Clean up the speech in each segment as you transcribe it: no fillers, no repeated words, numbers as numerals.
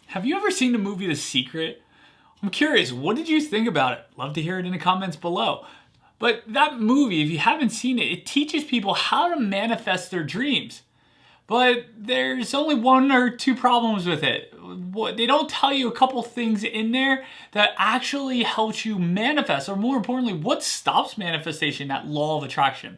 Have you ever seen the movie The Secret? I'm curious, what did you think about it? Love to hear it in the comments below. But that movie, if you haven't seen it, it teaches people how to manifest their dreams. But there's only one or two problems with it. They don't tell you a couple things in there that actually helps you manifest, or more importantly, what stops manifestation, that law of attraction.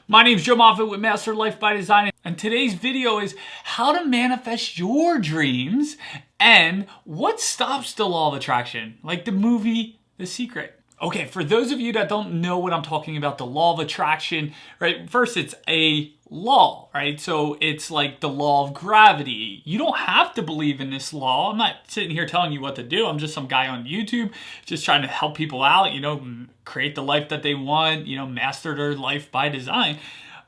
My name is Joe Moffitt with Master Life by Design, and today's video is how to manifest your dreams and what stops the law of attraction, like the movie The Secret. Okay, for those of you that don't know what I'm talking about, the law of attraction, right? First, it's a law, right? So it's like the law of gravity. You don't have to believe in this law. I'm not sitting here telling you what to do. I'm just some guy on YouTube just trying to help people out, create the life that they want, master their life by design.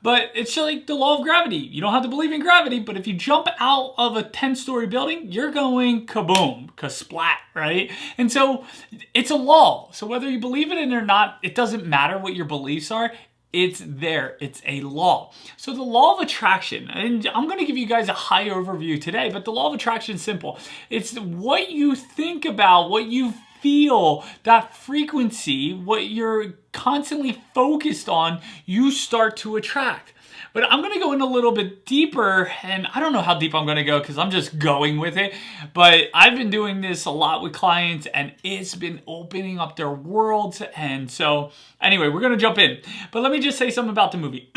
But it's like the law of gravity. You don't have to believe in gravity, but if you jump out of a 10-story building, you're going kaboom, kasplat, right? And so it's a law. So whether you believe in it or not, it doesn't matter what your beliefs are. It's there. It's a law. So the law of attraction, and I'm going to give you guys a high overview today, but the law of attraction is simple. It's what you think about, what you feel, that frequency, what you're constantly focused on, you start to attract. But I'm going to go in a little bit deeper, and I don't know how deep I'm going to go because I'm just going with it. But I've been doing this a lot with clients, and it's been opening up their worlds. And so anyway, we're going to jump in. But let me just say something about the movie.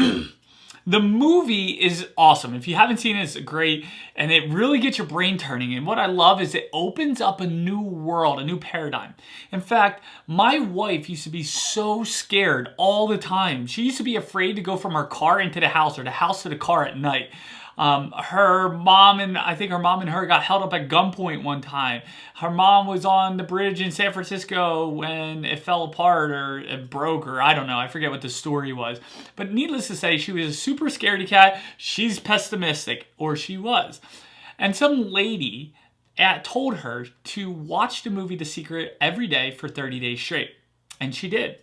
The movie is awesome. If you haven't seen it, it's great. And it really gets your brain turning. And what I love is it opens up a new world, a new paradigm. In fact, my wife used to be so scared all the time. She used to be afraid to go from her car into the house or the house to the car at night. I think her mom and her got held up at gunpoint one time. Her mom was on the bridge in San Francisco when it fell apart or it broke, or I don't know. I forget what the story was. But needless to say, she was a super scaredy cat. She's pessimistic, or she was. And some lady told her to watch the movie The Secret every day for 30 days straight. And she did.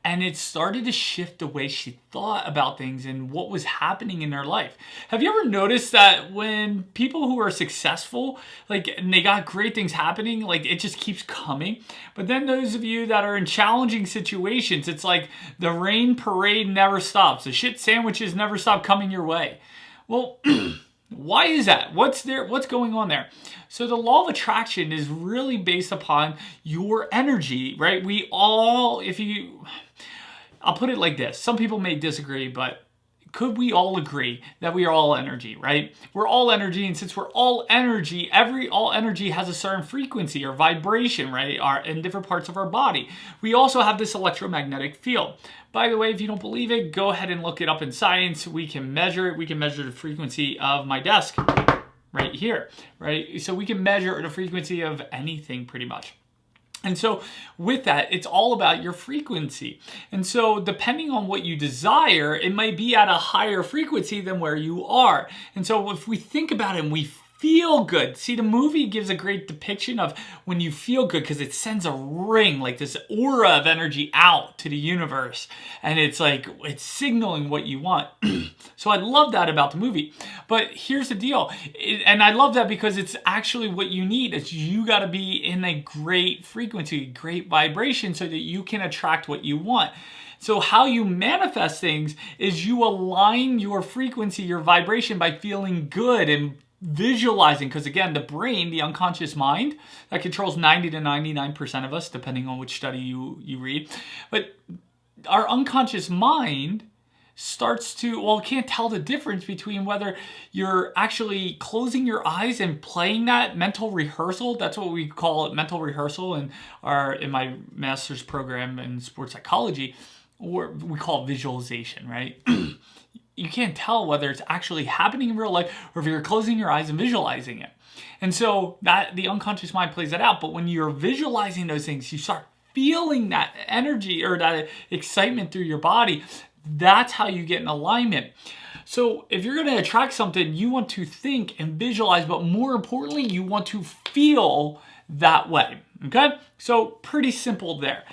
And it started to shift the way she thought about things and what was happening in their life. Have you ever noticed that when people who are successful, and they got great things happening, it just keeps coming? But then those of you that are in challenging situations, it's like the rain parade never stops. The shit sandwiches never stop coming your way. Well, why is that? What's going on there? So the law of attraction is really based upon your energy, right? I'll put it like this. Some people may disagree, but could we all agree that we are all energy, right? We're all energy, and since we're all energy, all energy has a certain frequency or vibration, right? In different parts of our body. We also have this electromagnetic field. By the way, if you don't believe it, go ahead and look it up in science. We can measure it. We can measure the frequency of my desk right here, right? So we can measure the frequency of anything pretty much. And so with that, it's all about your frequency. And so depending on what you desire, it might be at a higher frequency than where you are. And so if we think about it and we feel good. See, the movie gives a great depiction of when you feel good because it sends a ring, like this aura of energy out to the universe. And it's signaling what you want. So I love that about the movie. But here's the deal. And I love that because it's actually what you need. It's you got to be in a great frequency, great vibration so that you can attract what you want. So how you manifest things is you align your frequency, your vibration by feeling good and visualizing, because again, the brain, the unconscious mind, that controls 90 to 99% of us, depending on which study you read. But our unconscious mind can't tell the difference between whether you're actually closing your eyes and playing that mental rehearsal. That's what we call it, mental rehearsal in my master's program in sports psychology, or we call it visualization, right? You can't tell whether it's actually happening in real life or if you're closing your eyes and visualizing it. And so that the unconscious mind plays that out. But when you're visualizing those things, you start feeling that energy or that excitement through your body. That's how you get in alignment. So if you're going to attract something, you want to think and visualize, but more importantly, you want to feel that way. Okay? So pretty simple there.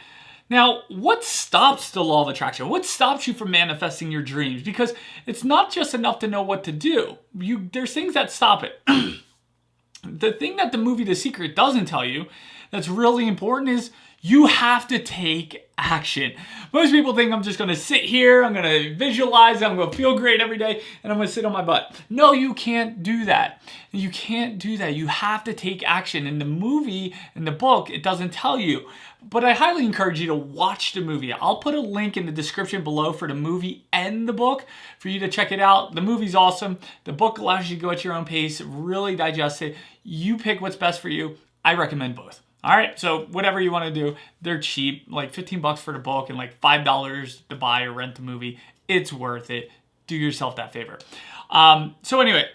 Now, what stops the law of attraction? What stops you from manifesting your dreams? Because it's not just enough to know what to do. There's things that stop it. The thing that the movie The Secret doesn't tell you that's really important is you have to take action. Most people think I'm just going to sit here, I'm going to visualize, I'm going to feel great every day, and I'm going to sit on my butt. No, you can't do that. You can't do that. You have to take action. In the movie, in the book, it doesn't tell you. But I highly encourage you to watch the movie. I'll put a link in the description below for the movie and the book for you to check it out. The movie's awesome. The book allows you to go at your own pace, really digest it. You pick what's best for you. I recommend both. All right, so whatever you want to do, they're cheap, like 15 bucks for the book and like $5 to buy or rent the movie. It's worth it. Do yourself that favor. So anyway,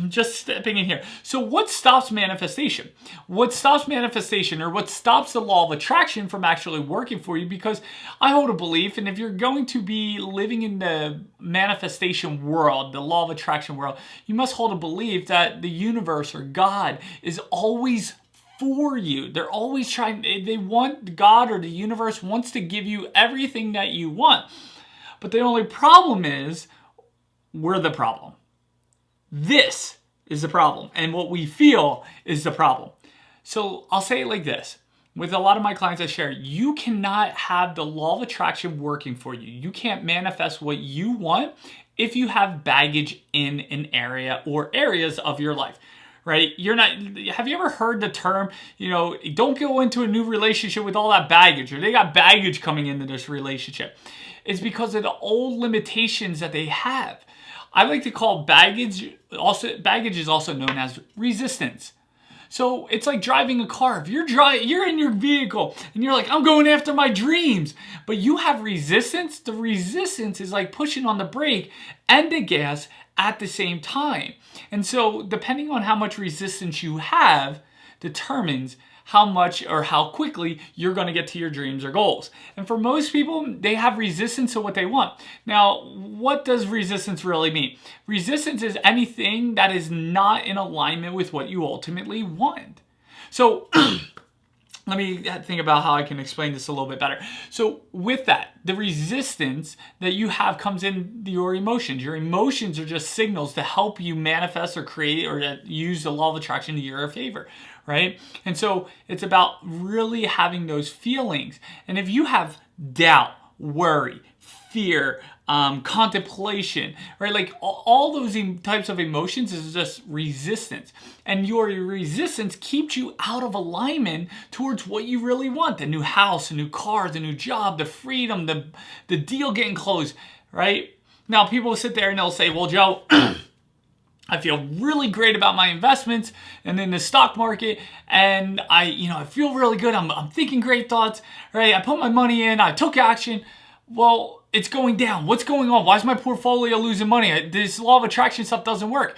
just stepping in here. So what stops manifestation? What stops manifestation, or what stops the law of attraction from actually working for you? Because I hold a belief, and if you're going to be living in the manifestation world, the law of attraction world, you must hold a belief that the universe or God is always for you. They're always trying, they want, God or the universe wants to give you everything that you want. But the only problem is, we're the problem. This is the problem. And what we feel is the problem. So I'll say it like this. With a lot of my clients I share, you cannot have the law of attraction working for you. You can't manifest what you want if you have baggage in an area or areas of your life. Right? Have you ever heard the term, don't go into a new relationship with all that baggage, or they got baggage coming into this relationship? It's because of the old limitations that they have. I like to call baggage is also known as resistance. So it's like driving a car. If you're in your vehicle and you're like, I'm going after my dreams, but you have resistance, the resistance is like pushing on the brake and the gas at the same time. And so depending on how much resistance you have determines how much or how quickly you're going to get to your dreams or goals. And for most people, they have resistance to what they want. Now, what does resistance really mean? Resistance is anything that is not in alignment with what you ultimately want. So let me think about how I can explain this a little bit better. So with that, the resistance that you have comes in your emotions. Your emotions are just signals to help you manifest or create or use the law of attraction to your favor, right? And so it's about really having those feelings. And if you have doubt, worry, fear, contemplation, right? Like all those types of emotions is just resistance. And your resistance keeps you out of alignment towards what you really want. The new house, a new car, the new job, the freedom, the deal getting closed, right? Now people will sit there and they'll say, well, Joe, I feel really great about my investments and in the stock market, and I feel really good. I'm thinking great thoughts, right? I put my money in, I took action. Well, it's going down. What's going on? Why is my portfolio losing money? This law of attraction stuff doesn't work.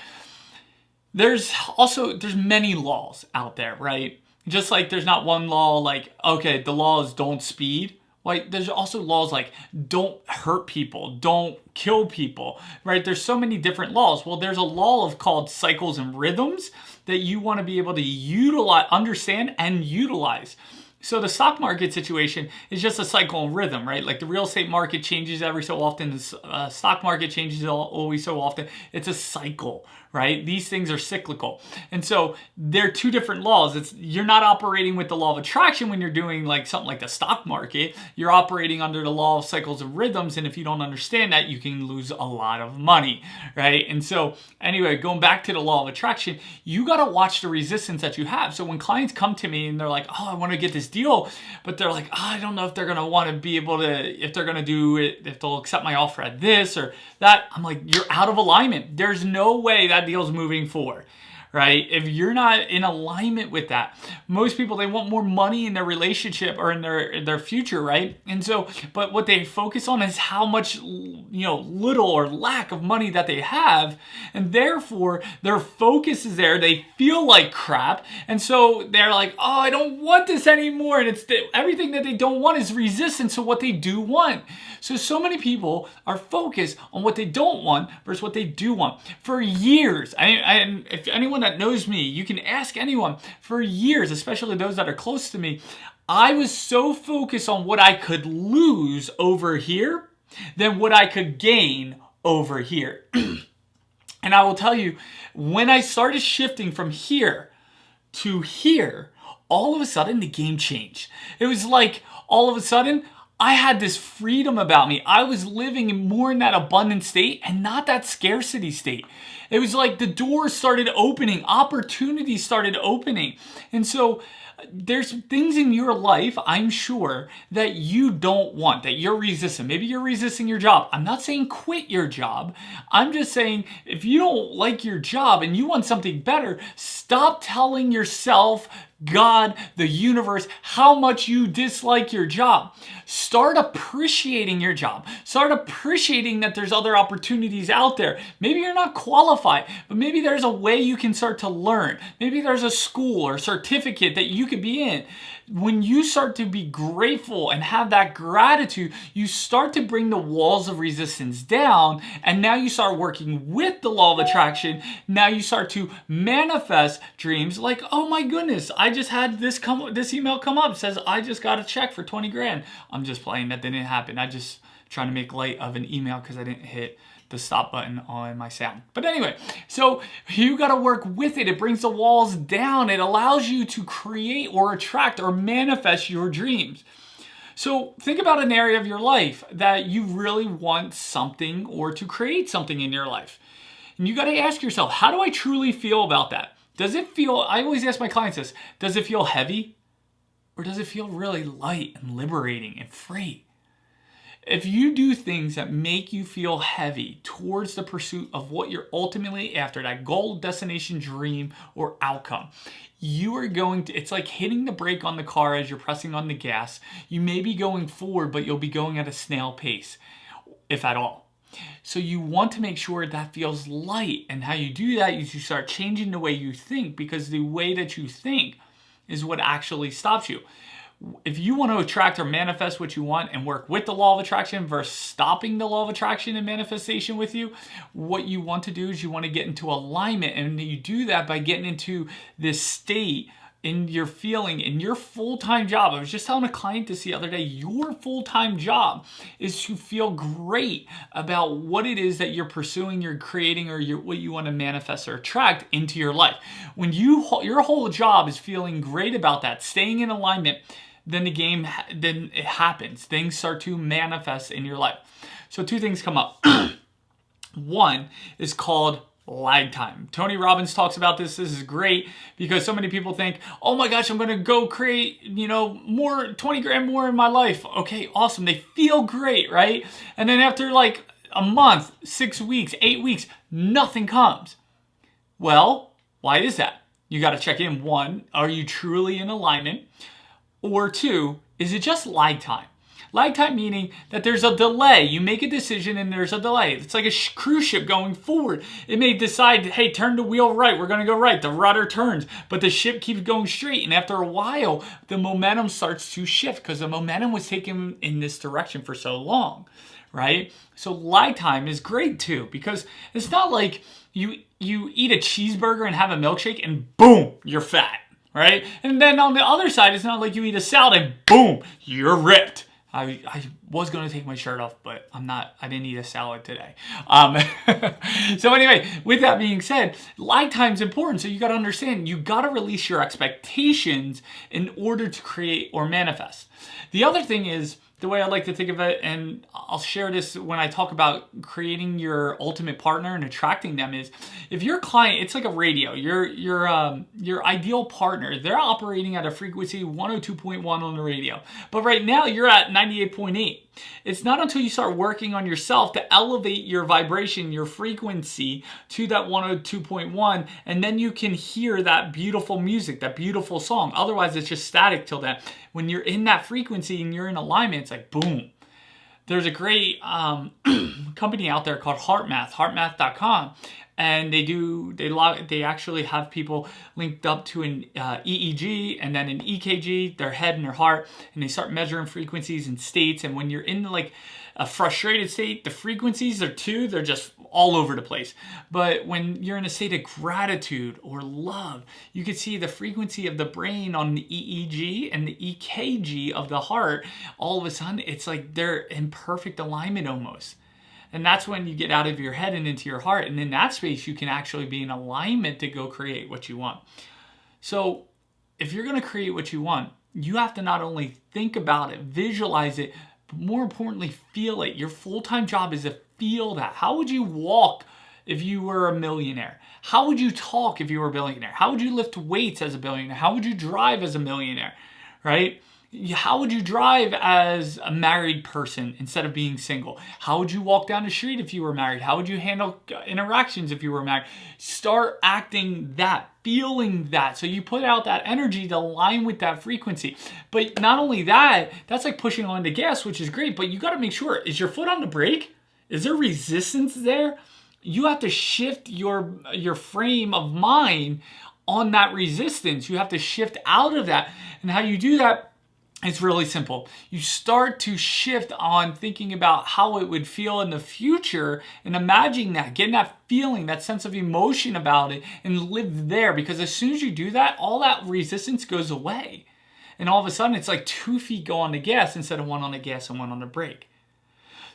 There's many laws out there, right? Just like there's not one law like, okay, the law is don't speed. Like there's also laws like don't hurt people, don't kill people, right? There's so many different laws. Well, there's a law called cycles and rhythms that you want to be able to utilize, understand and utilize. So the stock market situation is just a cycle and rhythm, right? Like the real estate market changes every so often. The stock market changes always so often. It's a cycle, right? These things are cyclical. And so they're two different laws. You're not operating with the law of attraction when you're doing like something like the stock market. You're operating under the law of cycles and rhythms. And if you don't understand that, you can lose a lot of money, right? And so anyway, going back to the law of attraction, you got to watch the resistance that you have. So when clients come to me and they're like, oh, I want to get this deal, but they're like, oh, I don't know if they're going to want to be able to, if they're going to do it, if they'll accept my offer at this or that. I'm like, you're out of alignment. There's no way that deal's moving forward, right? If you're not in alignment with that, most people, they want more money in their relationship or in their future, right? And so, but what they focus on is how much, little or lack of money that they have. And therefore their focus is there. They feel like crap. And so they're like, oh, I don't want this anymore. And everything that they don't want is resistance to what they do want. So many people are focused on what they don't want versus what they do want. For years, and if anyone that knows me, you can ask anyone, for years, especially those that are close to me, I was so focused on what I could lose over here than what I could gain over here. And I will tell you, when I started shifting from here to here, all of a sudden the game changed. It was like all of a sudden I had this freedom about me. I was living more in that abundant state and not that scarcity state. It was like the doors started opening, opportunities started opening. And so there's things in your life, I'm sure, that you don't want, that you're resisting. Maybe you're resisting your job. I'm not saying quit your job. I'm just saying if you don't like your job and you want something better, stop telling yourself, God, the universe, how much you dislike your job. Start appreciating your job. Start appreciating that there's other opportunities out there. Maybe you're not qualified, but maybe there's a way you can start to learn. Maybe there's a school or certificate that you could be in. When you start to be grateful and have that gratitude, you start to bring the walls of resistance down, and now you start working with the law of attraction. Now you start to manifest dreams like, oh my goodness, I just had this email come up. It says I just got a check for 20 grand. I'm just playing. That didn't happen. I just trying to make light of an email because I didn't hit the stop button on my sound. But anyway, so you got to work with it. It brings the walls down. It allows you to create or attract or manifest your dreams. So think about an area of your life that you really want something or to create something in your life. And you got to ask yourself, how do I truly feel about that? Does it feel, I always ask my clients this, does it feel heavy? Or does it feel really light and liberating and free? If you do things that make you feel heavy towards the pursuit of what you're ultimately after, that goal, destination, dream, or outcome, you are going to, it's like hitting the brake on the car as you're pressing on the gas. You may be going forward, but you'll be going at a snail pace, if at all. So you want to make sure that feels light. And how you do that is you start changing the way you think, because the way that you think is what actually stops you. If you want to attract or manifest what you want and work with the law of attraction versus stopping the law of attraction and manifestation with you, what you want to do is you want to get into alignment. And you do that by getting into this state in your feeling, in your full-time job. I was just telling a client this the other day, your full-time job is to feel great about what it is that you're pursuing, you're creating, or what you want to manifest or attract into your life. When your whole job is feeling great about that, staying in alignment, then then it happens. Things start to manifest in your life. So two things come up. One is called lag time. Tony Robbins talks about this. This is great because so many people think, oh my gosh, I'm going to go create, more, 20 grand more in my life. Okay, awesome. They feel great, right? And then after like a month, 6 weeks, 8 weeks, nothing comes. Well, why is that? You got to check in. One, are you truly in alignment? Or two, is it just lag time? Lag time meaning that there's a delay. You make a decision and there's a delay. It's like a cruise ship going forward. It may decide, hey, turn the wheel right. We're going to go right. The rudder turns, but the ship keeps going straight. And after a while, the momentum starts to shift because the momentum was taken in this direction for so long, right? So lag time is great too, because it's not like you eat a cheeseburger and have a milkshake and boom, you're fat, right? And then on the other side, it's not like you eat a salad and boom, you're ripped. I was going to take my shirt off, but I'm not. I didn't eat a salad today. So anyway, with that being said, lag time is important. So you got to understand, you got to release your expectations in order to create or manifest. The other thing is, the way I like to think of it, and I'll share this when I talk about creating your ultimate partner and attracting them, is if your client, it's like a radio, your ideal partner, they're operating at a frequency 102.1 on the radio. But right now you're at 98.8. It's not until you start working on yourself to elevate your vibration, your frequency to that 102.1, and then you can hear that beautiful music, that beautiful song. Otherwise, it's just static till then. When you're in that frequency and you're in alignment, it's like boom. There's a great company out there called heartmath.com. And they actually have people linked up to an EEG and then an EKG, their head and their heart, and they start measuring frequencies and states. And when you're in like a frustrated state, the frequencies they're just all over the place. But when you're in a state of gratitude or love, you can see the frequency of the brain on the EEG and the EKG of the heart. All of a sudden, it's like they're in perfect alignment almost. And that's when you get out of your head and into your heart. And in that space, you can actually be in alignment to go create what you want. So if you're going to create what you want, you have to not only think about it, visualize it, but more importantly, feel it. Your full-time job is to feel that. How would you walk if you were a millionaire? How would you talk if you were a billionaire? How would you lift weights as a billionaire? How would you drive as a millionaire, right? How would you drive as a married person instead of being single? How would you walk down the street if you were married? How would you handle interactions if you were married? Start acting that, feeling that. So you put out that energy to align with that frequency. But not only that, that's like pushing on the gas, which is great, but you got to make sure, is your foot on the brake? Is there resistance there? You have to shift your frame of mind on that resistance. You have to shift out of that. And how you do that, it's really simple. You start to shift on thinking about how it would feel in the future and imagining that, getting that feeling, that sense of emotion about it, and live there. Because as soon as you do that, all that resistance goes away. And all of a sudden, it's like 2 feet go on the gas instead of 1 on the gas and 1 on the brake.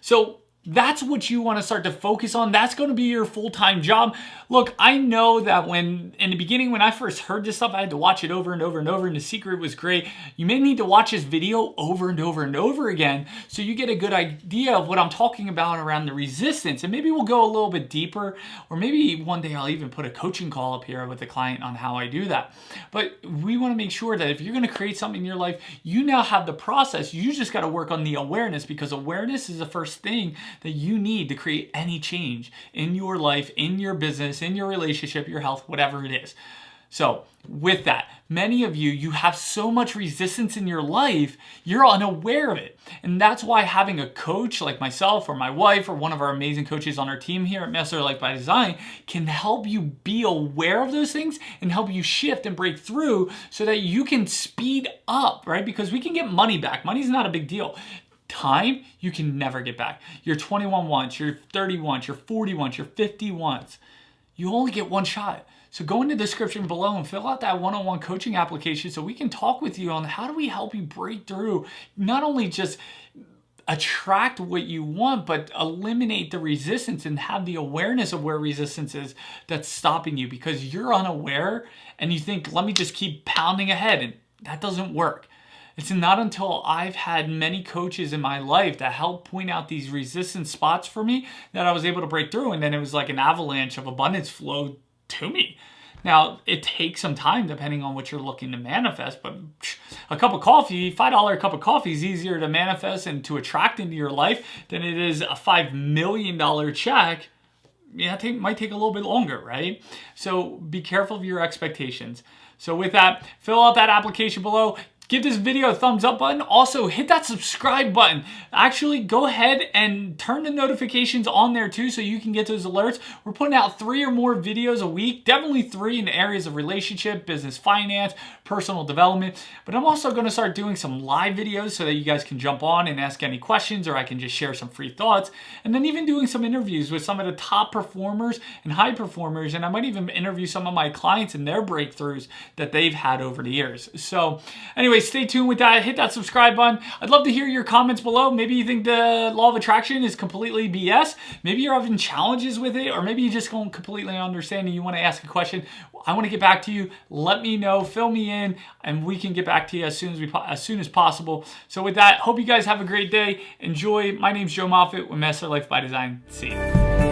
So that's what you want to start to focus on. That's going to be your full-time job. Look, I know that in the beginning, when I first heard this stuff, I had to watch it over and over and over, and the secret was great. You may need to watch this video over and over and over again so you get a good idea of what I'm talking about around the resistance. And maybe we'll go a little bit deeper, or maybe one day I'll even put a coaching call up here with the client on how I do that. But we want to make sure that if you're going to create something in your life, you now have the process. You just got to work on the awareness, because awareness is the first thing that you need to create any change in your life, in your business, in your relationship, your health, whatever it is. So with that, many of you have so much resistance in your life, you're unaware of it. And that's why having a coach like myself or my wife or one of our amazing coaches on our team here at Master Life by Design can help you be aware of those things and help you shift and break through so that you can speed up, right? Because we can get money back. Money's not a big deal. Time, you can never get back. You're 21 once, you're 30 once, you're 40 once, you're 50 once. You only get one shot. So go in the description below and fill out that one-on-one coaching application so we can talk with you on how do we help you break through, not only just attract what you want, but eliminate the resistance and have the awareness of where resistance is that's stopping you, because you're unaware and you think, let me just keep pounding ahead, and that doesn't work. It's not until I've had many coaches in my life that help point out these resistance spots for me that I was able to break through, and then it was like an avalanche of abundance flow to me. Now, it takes some time depending on what you're looking to manifest, but a cup of coffee, $5 cup of coffee is easier to manifest and to attract into your life than it is a $5 million check. Yeah, it might take a little bit longer, right? So be careful of your expectations. So with that, fill out that application below. Give this video a thumbs up button. Also, hit that subscribe button. Actually, go ahead and turn the notifications on there too so you can get those alerts. We're putting out 3 or more videos a week, definitely 3 in the areas of relationship, business, finance, personal development. But I'm also going to start doing some live videos so that you guys can jump on and ask any questions, or I can just share some free thoughts. And then even doing some interviews with some of the top performers and high performers. And I might even interview some of my clients and their breakthroughs that they've had over the years. So anyway, stay tuned with that. Hit that subscribe button. I'd love to hear your comments below. Maybe you think the law of attraction is completely BS. Maybe you're having challenges with it, or maybe you just don't completely understand and you want to ask a question. I want to get back to you. Let me know. Fill me in, and we can get back to you as soon as possible. So with that, hope you guys have a great day. Enjoy. My name's Joe Moffitt with Master Life by Design. See you.